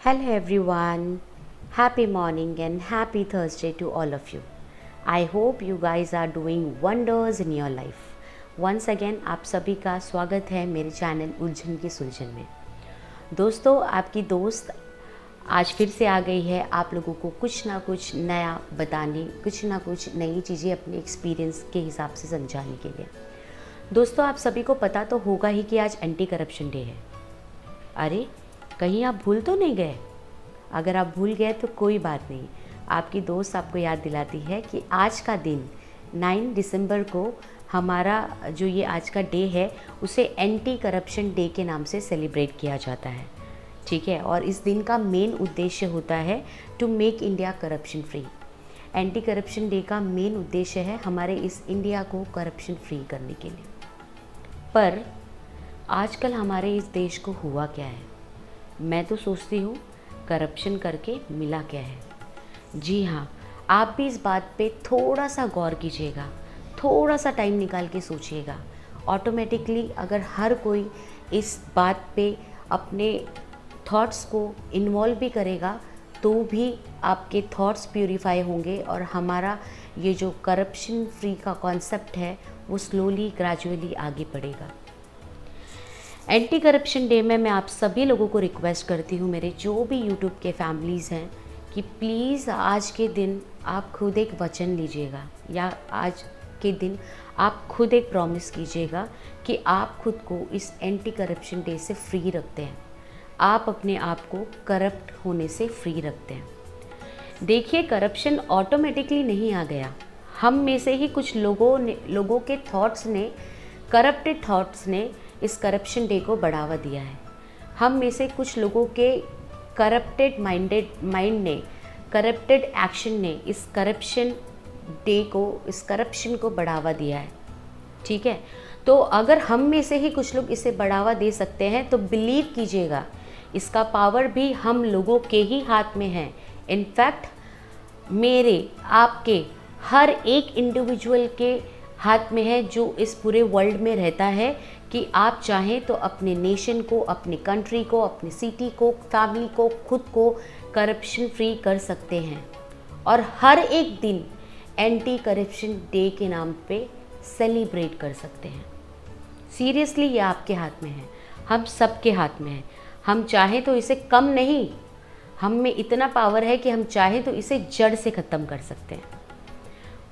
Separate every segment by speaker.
Speaker 1: Hello everyone, happy morning and happy Thursday to all of you. I hope you guys are doing wonders in your life. Once again आप सभी का स्वागत है मेरे channel उलझन की सुलझन में। दोस्तों, आपकी दोस्त आज फिर से आ गई है आप लोगों को कुछ ना कुछ नया बताने, कुछ ना कुछ नई चीज़ें अपने एक्सपीरियंस के हिसाब से समझाने के लिए। दोस्तों, आप सभी को पता तो होगा ही कि आज एंटी करप्शन डे है। अरे, कहीं आप भूल तो नहीं गए? अगर आप भूल गए तो कोई बात नहीं, आपकी दोस्त आपको याद दिलाती है कि आज का दिन 9 दिसंबर को हमारा जो ये आज का डे है उसे एंटी करप्शन डे के नाम से सेलिब्रेट किया जाता है। ठीक है, और इस दिन का मेन उद्देश्य होता है to make India corruption free. Anti corruption day का मेन उद्देश्य है हमारे इस इंडिया को करप्शन फ्री करने के लिए। पर आजकल हमारे इस देश को हुआ क्या है? मैं तो सोचती हूँ करप्शन करके मिला क्या है। जी हाँ, आप भी इस बात पे थोड़ा सा गौर कीजिएगा, थोड़ा सा टाइम निकाल के सोचिएगा। ऑटोमेटिकली अगर हर कोई इस बात पे अपने थॉट्स को इन्वॉल्व भी करेगा तो भी आपके थॉट्स प्यूरिफाई होंगे और हमारा ये जो करप्शन फ्री का कॉन्सेप्ट है वो स्लोली ग्रेजुअली आगे बढ़ेगा। एंटी करप्शन डे में मैं आप सभी लोगों को रिक्वेस्ट करती हूँ, मेरे जो भी यूट्यूब के फैमिलीज़ हैं, कि प्लीज़ आज के दिन आप खुद एक वचन लीजिएगा या आज के दिन आप खुद एक प्रॉमिस कीजिएगा कि आप खुद को इस एंटी करप्शन डे से फ्री रखते हैं, आप अपने आप को करप्ट होने से फ्री रखते हैं। देखिए, करप्शन ऑटोमेटिकली नहीं आ गया, हम में से ही कुछ लोगों के थॉट्स ने, करप्टेड थॉट्स ने इस करप्शन डे को बढ़ावा दिया है। हम में से कुछ लोगों के करप्टेड माइंड ने, करप्टेड एक्शन ने इस करप्शन डे को, इस करप्शन को बढ़ावा दिया है। ठीक है, तो अगर हम में से ही कुछ लोग इसे बढ़ावा दे सकते हैं तो बिलीव कीजिएगा इसका पावर भी हम लोगों के ही हाथ में है। इनफैक्ट मेरे, आपके, हर एक इंडिविजुअल के हाथ में है जो इस पूरे वर्ल्ड में रहता है, कि आप चाहें तो अपने नेशन को, अपने कंट्री को, अपने सिटी को, फैमिली को, खुद को करप्शन फ्री कर सकते हैं और हर एक दिन एंटी करप्शन डे के नाम पे सेलिब्रेट कर सकते हैं। सीरियसली ये आपके हाथ में है, हम सबके हाथ में है। हम चाहें तो इसे कम नहीं, हम में इतना पावर है कि हम चाहें तो इसे जड़ से ख़त्म कर सकते हैं।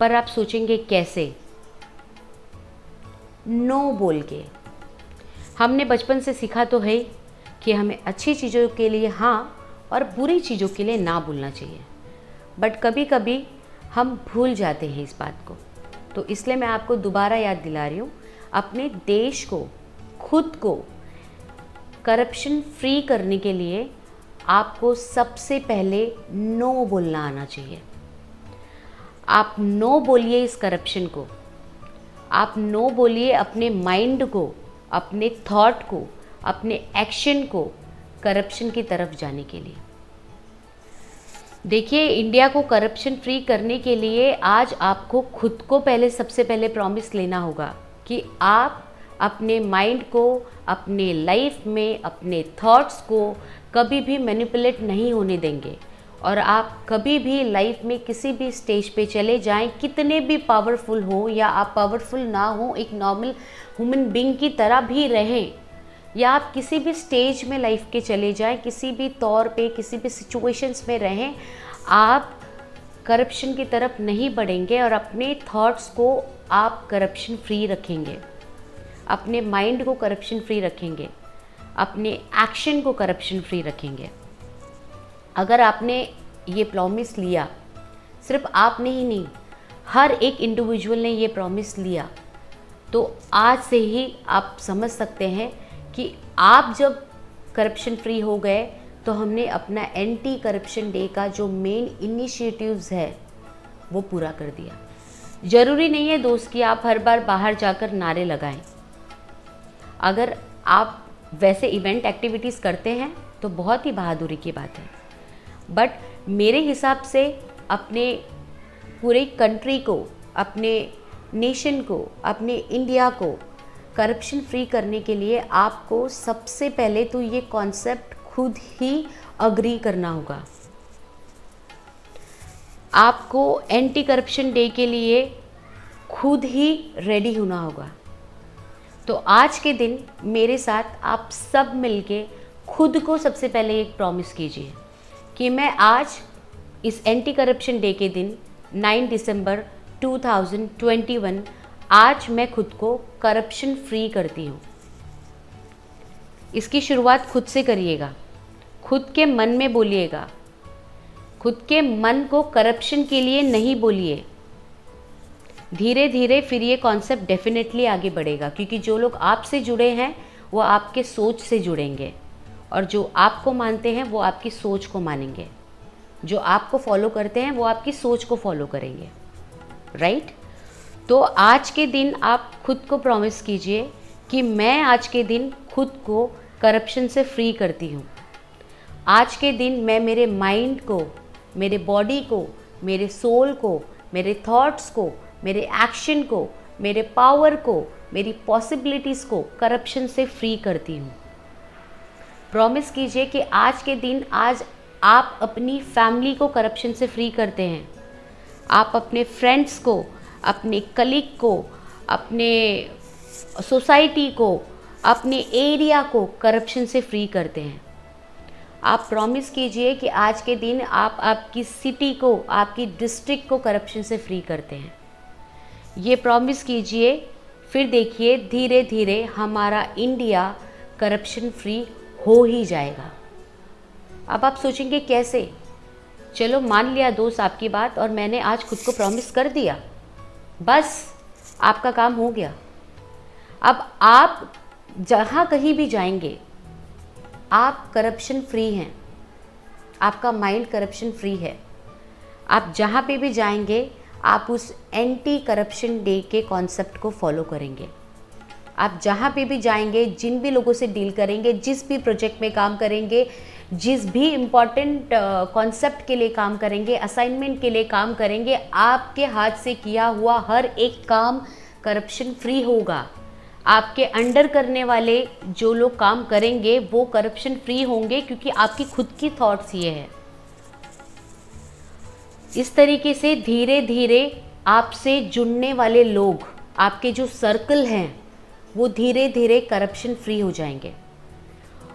Speaker 1: पर आप सोचेंगे कैसे? नो बोल के। हमने बचपन से सीखा तो है कि हमें अच्छी चीज़ों के लिए हाँ और बुरी चीज़ों के लिए ना बोलना चाहिए, बट कभी कभी हम भूल जाते हैं इस बात को। तो इसलिए मैं आपको दोबारा याद दिला रही हूँ, अपने देश को, खुद को करप्शन फ्री करने के लिए आपको सबसे पहले नो बोलना आना चाहिए। आप नो बोलिए इस करप्शन को, आप नो बोलिए अपने माइंड को, अपने थॉट को, अपने एक्शन को करप्शन की तरफ जाने के लिए। देखिए, इंडिया को करप्शन फ्री करने के लिए आज आपको खुद को सबसे पहले प्रॉमिस लेना होगा कि आप अपने माइंड को, अपने लाइफ में, अपने थॉट्स को कभी भी मैनिपुलेट नहीं होने देंगे। और आप कभी भी लाइफ में किसी भी स्टेज पे चले जाएं, कितने भी पावरफुल हो या आप पावरफुल ना हो, एक नॉर्मल ह्यूमन बीइंग की तरह भी रहें, या आप किसी भी स्टेज में लाइफ के चले जाएं, किसी भी तौर पे, किसी भी सिचुएशंस में रहें, आप करप्शन की तरफ नहीं बढ़ेंगे और अपने थॉट्स को आप करप्शन फ्री रखेंगे, अपने माइंड को करप्शन फ्री रखेंगे, अपने एक्शन को करप्शन फ्री रखेंगे। अगर आपने ये प्रॉमिस लिया, सिर्फ आपने ही नहीं, हर एक इंडिविजुअल ने ये प्रॉमिस लिया, तो आज से ही आप समझ सकते हैं कि आप जब करप्शन फ्री हो गए तो हमने अपना एंटी करप्शन डे का जो मेन इनिशिएटिव्स है वो पूरा कर दिया। ज़रूरी नहीं है दोस्त कि आप हर बार बाहर जाकर नारे लगाएं। अगर आप वैसे इवेंट एक्टिविटीज़ करते हैं तो बहुत ही बहादुरी की बात है, बट मेरे हिसाब से अपने पूरे कंट्री को, अपने नेशन को, अपने इंडिया को करप्शन फ्री करने के लिए आपको सबसे पहले तो ये कॉन्सेप्ट खुद ही अग्री करना होगा। आपको एंटी करप्शन डे के लिए खुद ही रेडी होना होगा। तो आज के दिन मेरे साथ आप सब मिलके खुद को सबसे पहले एक प्रॉमिस कीजिए कि मैं आज इस एंटी करप्शन डे के दिन 9 दिसंबर 2021 आज मैं खुद को करप्शन फ्री करती हूँ। इसकी शुरुआत खुद से करिएगा, खुद के मन में बोलिएगा। खुद के मन को करप्शन के लिए नहीं बोलिए। धीरे धीरे फिर ये कॉन्सेप्ट डेफिनेटली आगे बढ़ेगा, क्योंकि जो लोग आपसे जुड़े हैं वो आपके सोच से जुड़ेंगे और जो आपको मानते हैं वो आपकी सोच को मानेंगे। जो आपको फॉलो करते हैं वो आपकी सोच को फॉलो करेंगे, राइट? तो आज के दिन आप खुद को प्रॉमिस कीजिए कि मैं आज के दिन खुद को करप्शन से फ्री करती हूँ। आज के दिन मैं मेरे माइंड को, मेरे बॉडी को, मेरे सोल को, मेरे थॉट्स को, मेरे एक्शन को, मेरे पावर को, मेरी पॉसिबिलिटीज़ को करप्शन से फ्री करती हूँ। प्रॉमिस कीजिए कि आज के दिन आज आप अपनी फैमिली को करप्शन से फ्री करते हैं। आप अपने फ्रेंड्स को, अपने कलीग को, अपने सोसाइटी को, अपने एरिया को करप्शन से फ्री करते हैं। आप प्रॉमिस कीजिए कि आज के दिन आप आपकी सिटी को, आपकी डिस्ट्रिक्ट को करप्शन से फ्री करते हैं। ये प्रॉमिस कीजिए, फिर देखिए धीरे धीरे हमारा इंडिया करप्शन फ्री हो ही जाएगा। अब आप सोचेंगे कैसे? चलो मान लिया दोस्त आपकी बात और मैंने आज खुद को प्रॉमिस कर दिया, बस आपका काम हो गया। अब आप जहाँ कहीं भी जाएंगे आप करप्शन फ्री हैं, आपका माइंड करप्शन फ्री है। आप जहाँ पे भी जाएंगे आप उस एंटी करप्शन डे के कॉन्सेप्ट को फॉलो करेंगे। आप जहाँ पे भी जाएंगे, जिन भी लोगों से डील करेंगे, जिस भी प्रोजेक्ट में काम करेंगे, जिस भी इम्पॉर्टेंट कॉन्सेप्ट के लिए काम करेंगे, असाइनमेंट के लिए काम करेंगे, आपके हाथ से किया हुआ हर एक काम करप्शन फ्री होगा। आपके अंडर करने वाले जो लोग काम करेंगे वो करप्शन फ्री होंगे, क्योंकि आपकी खुद की थॉट्स ये है। इस तरीके से धीरे धीरे आपसे जुड़ने वाले लोग, आपके जो सर्कल हैं, वो धीरे धीरे करप्शन फ्री हो जाएंगे।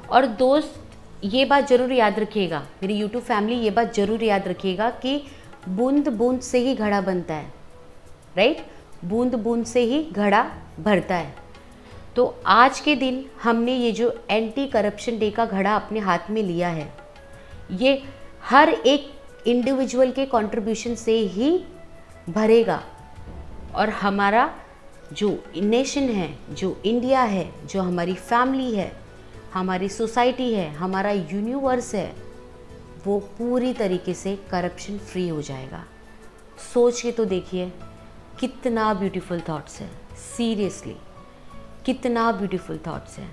Speaker 1: और दोस्त ये बात ज़रूर याद रखिएगा, मेरी यूट्यूब फैमिली ये बात ज़रूर याद रखिएगा कि बूंद बूंद से ही घड़ा बनता है, राइट? बूंद बूंद से ही घड़ा भरता है। तो आज के दिन हमने ये जो एंटी करप्शन डे का घड़ा अपने हाथ में लिया है, ये हर एक इंडिविजुअल के कंट्रीब्यूशन से ही भरेगा। और हमारा जो नेशन है, जो इंडिया है, जो हमारी फैमिली है, हमारी सोसाइटी है, हमारा यूनिवर्स है, वो पूरी तरीके से करप्शन फ्री हो जाएगा। सोच के तो देखिए कितना ब्यूटीफुल थॉट्स है, सीरियसली कितना ब्यूटीफुल थॉट्स है।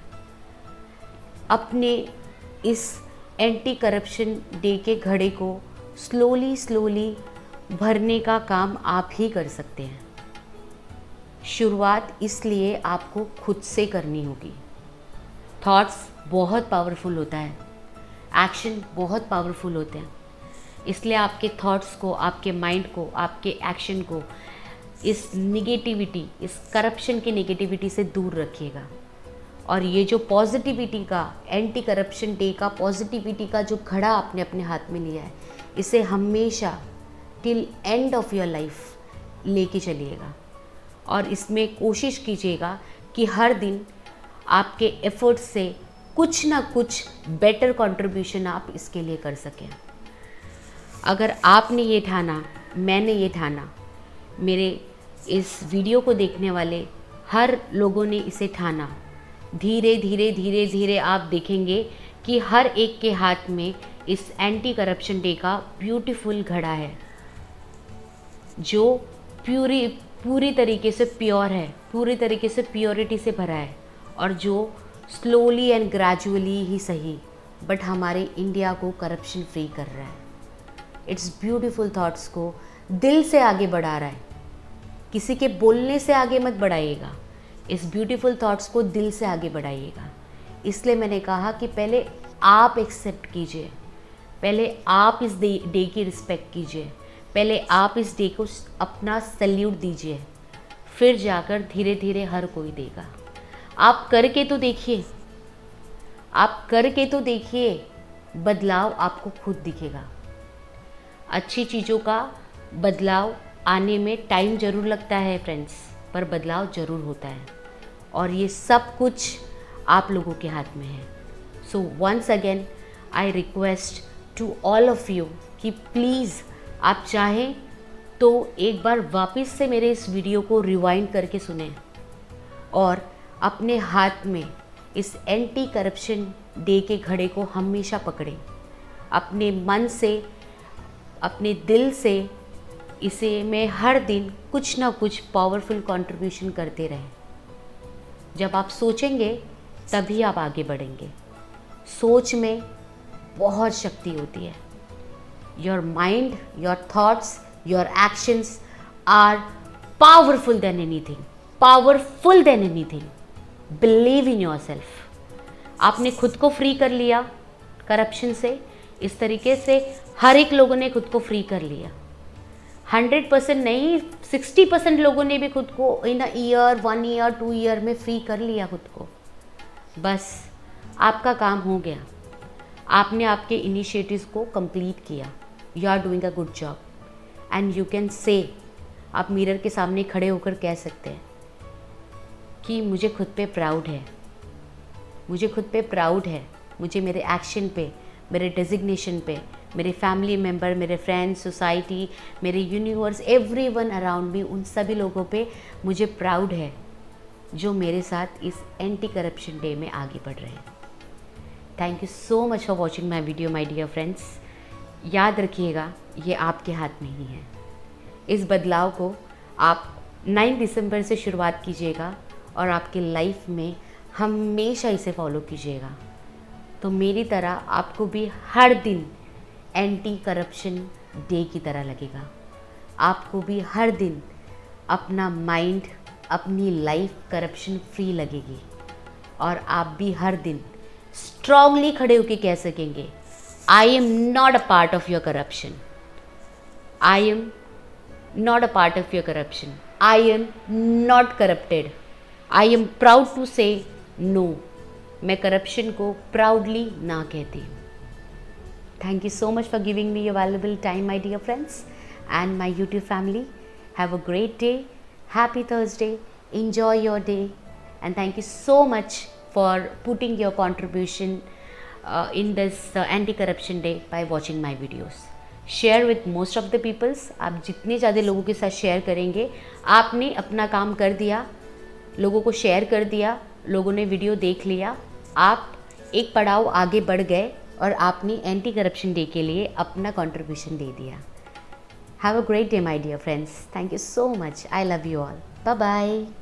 Speaker 1: अपने इस एंटी करप्शन डे के घड़े को स्लोली स्लोली भरने का काम आप ही कर सकते हैं। शुरुआत इसलिए आपको खुद से करनी होगी। थॉट्स बहुत पावरफुल होता है, एक्शन बहुत पावरफुल होते हैं, इसलिए आपके थॉट्स को, आपके माइंड को, आपके एक्शन को इस निगेटिविटी, इस करप्शन की निगेटिविटी से दूर रखिएगा। और ये जो पॉजिटिविटी का, एंटी करप्शन डे का पॉजिटिविटी का जो घड़ा आपने अपने हाथ में लिया है, इसे हमेशा till end of your life लेके चलिएगा। और इसमें कोशिश कीजिएगा कि हर दिन आपके एफर्ट्स से कुछ ना कुछ बेटर कंट्रीब्यूशन आप इसके लिए कर सकें। अगर आपने ये ठाना, मैंने ये ठाना, मेरे इस वीडियो को देखने वाले हर लोगों ने इसे ठाना, धीरे धीरे धीरे धीरे आप देखेंगे कि हर एक के हाथ में इस एंटी करप्शन डे का ब्यूटीफुल घड़ा है, जो पूरी तरीके से प्योर है, पूरी तरीके से प्योरिटी से भरा है, और जो स्लोली एंड ग्रेजुअली ही सही बट हमारे इंडिया को करप्शन फ्री कर रहा है। इट्स ब्यूटीफुल थॉट्स को दिल से आगे बढ़ा रहा है, किसी के बोलने से आगे मत बढ़ाइएगा, इस ब्यूटीफुल थॉट्स को दिल से आगे बढ़ाइएगा। इसलिए मैंने कहा कि पहले आप एक्सेप्ट कीजिए पहले आप इस डे की रिस्पेक्ट कीजिए, पहले आप इस डे को अपना सल्यूट दीजिए, फिर जाकर धीरे धीरे हर कोई देगा। आप करके तो देखिए, आप करके तो देखिए, बदलाव आपको खुद दिखेगा। अच्छी चीज़ों का बदलाव आने में टाइम ज़रूर लगता है फ्रेंड्स, पर बदलाव ज़रूर होता है और ये सब कुछ आप लोगों के हाथ में है। So once again I request to all of you कि प्लीज़ आप चाहें तो एक बार वापस से मेरे इस वीडियो को रिवाइंड करके सुनें और अपने हाथ में इस एंटी करप्शन डे के घड़े को हमेशा पकड़ें। अपने मन से, अपने दिल से इसे में हर दिन कुछ ना कुछ पावरफुल कंट्रीब्यूशन करते रहें। जब आप सोचेंगे तभी आप आगे बढ़ेंगे। सोच में बहुत शक्ति होती है। Your mind, your thoughts, your actions are powerful then anything, powerful then anything. Believe in yourself. आपने खुद को फ्री कर लिया करप्शन से। इस तरीके से हर एक लोगों ने खुद को फ्री कर लिया। 100% नहीं, 60% लोगों ने भी खुद को इन अ ईयर, 1 ईयर, 2 ईयर में फ्री कर लिया खुद को। बस आपका काम हो गया। आपने आपके इनिशिएटिव्स को कंप्लीट किया। You are doing a good job and you can say, आप मिरर के सामने खड़े होकर कह सकते हैं कि मुझे खुद पे प्राउड है, मुझे खुद पे प्राउड है। मुझे मेरे एक्शन पे, मेरे डेजिग्नेशन पे, मेरे फैमिली मेम्बर, मेरे फ्रेंड्स, सोसाइटी, मेरे यूनिवर्स, एवरीवन अराउंड मी, उन सभी लोगों पे मुझे प्राउड है जो मेरे साथ इस एंटी करप्शन डे में आगे बढ़ रहे हैं। Thank you so much for watching my video my dear friends. याद रखिएगा, ये आपके हाथ में ही है। इस बदलाव को आप 9 दिसंबर से शुरुआत कीजिएगा और आपकी लाइफ में हमेशा इसे फॉलो कीजिएगा। तो मेरी तरह आपको भी हर दिन एंटी करप्शन डे की तरह लगेगा। आपको भी हर दिन अपना माइंड, अपनी लाइफ करप्शन फ्री लगेगी और आप भी हर दिन स्ट्रांगली खड़े होकर कह सकेंगे, I am not a part of your corruption, I am not a part of your corruption, I am not corrupted, I am proud to say no. मैं करप्शन को प्राउडली ना कहती हूँ। Thank you so much for giving me your valuable time my dear friends and my YouTube family. Have a great day, happy Thursday, enjoy your day and thank you so much for putting your contribution in this anti-corruption day by watching my videos. Share with most of the peoples. आप जितने ज़्यादा लोगों के साथ share करेंगे, आपने अपना काम कर दिया, लोगों को शेयर कर दिया, लोगों ने वीडियो देख लिया, आप एक पड़ाव आगे बढ़ गए और आपने एंटी करप्शन डे के लिए अपना कंट्रीब्यूशन दे दिया। Have a great day my dear friends. Thank you so much. I love you all. Bye bye.